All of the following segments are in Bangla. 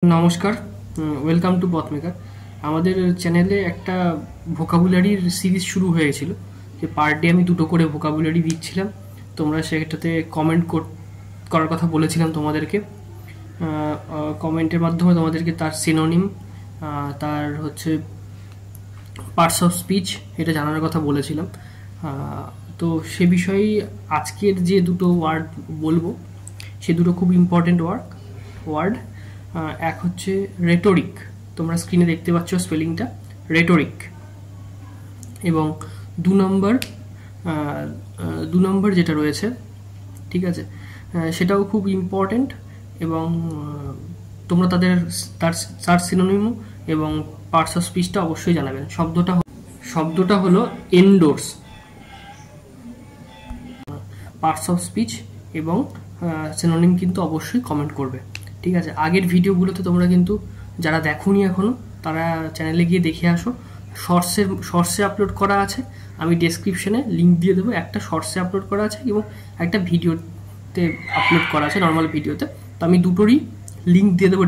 নমস্কার, ওয়েলকাম টু পথমেকার। আমাদের চ্যানেলে একটা ভোকাবুলারির সিরিজ শুরু হয়েছিল, যে পার ডে আমি 2টো করে ভোকাবুলারি দিচ্ছিলাম। তোমরা সেটাতে কমেন্ট করার কথা বলেছিলাম তোমাদেরকে। কমেন্টের মাধ্যমে তোমাদেরকে তার সিনোনিম, তার হচ্ছে পার্টস অফ স্পিচ, এটা জানানোর কথা বলেছিলাম। তো সে বিষয়েই আজকের যে দুটো ওয়ার্ড বলবো, সে দুটো খুব ইম্পর্টেন্ট ওয়ার্ড। এক হচ্ছে রেটোরিক, তোমরা স্ক্রিনে দেখতে পাচ্ছ স্পেলিংটা রেটোরিক, এবং দু নম্বর যেটা রয়েছে, ঠিক আছে, সেটাও খুব ইম্পর্টেন্ট, এবং তোমরা তার সিনোনিম এবং পার্টস অফ স্পিচটা অবশ্যই জানাবেন। শব্দটা হলো এন্ডোর্স। পার্টস অফ স্পিচ এবং সিনোনিম কিন্তু অবশ্যই কমেন্ট করবে, ঠিক আছে। আগের ভিডিওগুলোতে তোমরা কিন্তু যারা দেখোনি এখনো, তারা চ্যানেলে গিয়ে দেখে আসো। শর্টসে আপলোড করা আছে, আমি ডেসক্রিপশনে লিঙ্ক দিয়ে দেবো। একটা শর্টসে আপলোড করা আছে এবং একটা ভিডিওতে আপলোড করা আছে, নর্মাল ভিডিওতে। তো আমি দুটোরই লিঙ্ক দিয়ে দেবো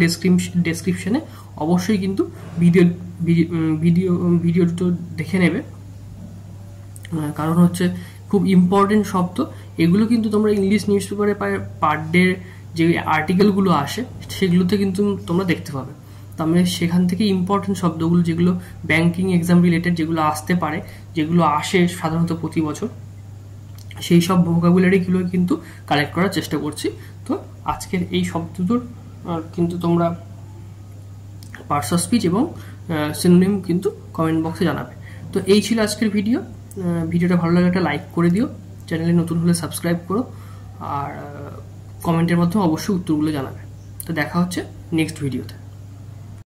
ডেসক্রিপশনে। অবশ্যই কিন্তু ভিডিও দুটো দেখে নেবে, কারণ হচ্ছে খুব ইম্পর্টেন্ট শব্দ এগুলো। কিন্তু তোমরা ইংলিশ নিউজ পেপারে পার ডে যে আর্টিকেলগুলো আসে, সেগুলোতে কিন্তু তোমরা দেখতে পাবে। তো আমি সেখান থেকে ইম্পর্টেন্ট শব্দগুলো, যেগুলো ব্যাংকিং এক্সাম রিলেটেড, যেগুলো আসতে পারে, যেগুলো আসে সাধারণত প্রতি বছর, সেই সব ভোকাবুলারিগুলো কিন্তু কালেক্ট করার চেষ্টা করছি। তো আজকের এই শব্দ দুটোর কিন্তু তোমরা পার্টস অফ স্পিচ এবং সিনোনিম কিন্তু কমেন্ট বক্সে জানাবে। তো এই ছিল আজকের ভিডিওটা ভালো লাগে একটা লাইক করে দিও, চ্যানেলে নতুন হলে সাবস্ক্রাইব করো, আর কমেন্টের মাধ্যমে অবশ্যই উত্তরগুলো জানাবে। তো দেখা হচ্ছে নেক্সট ভিডিওতে।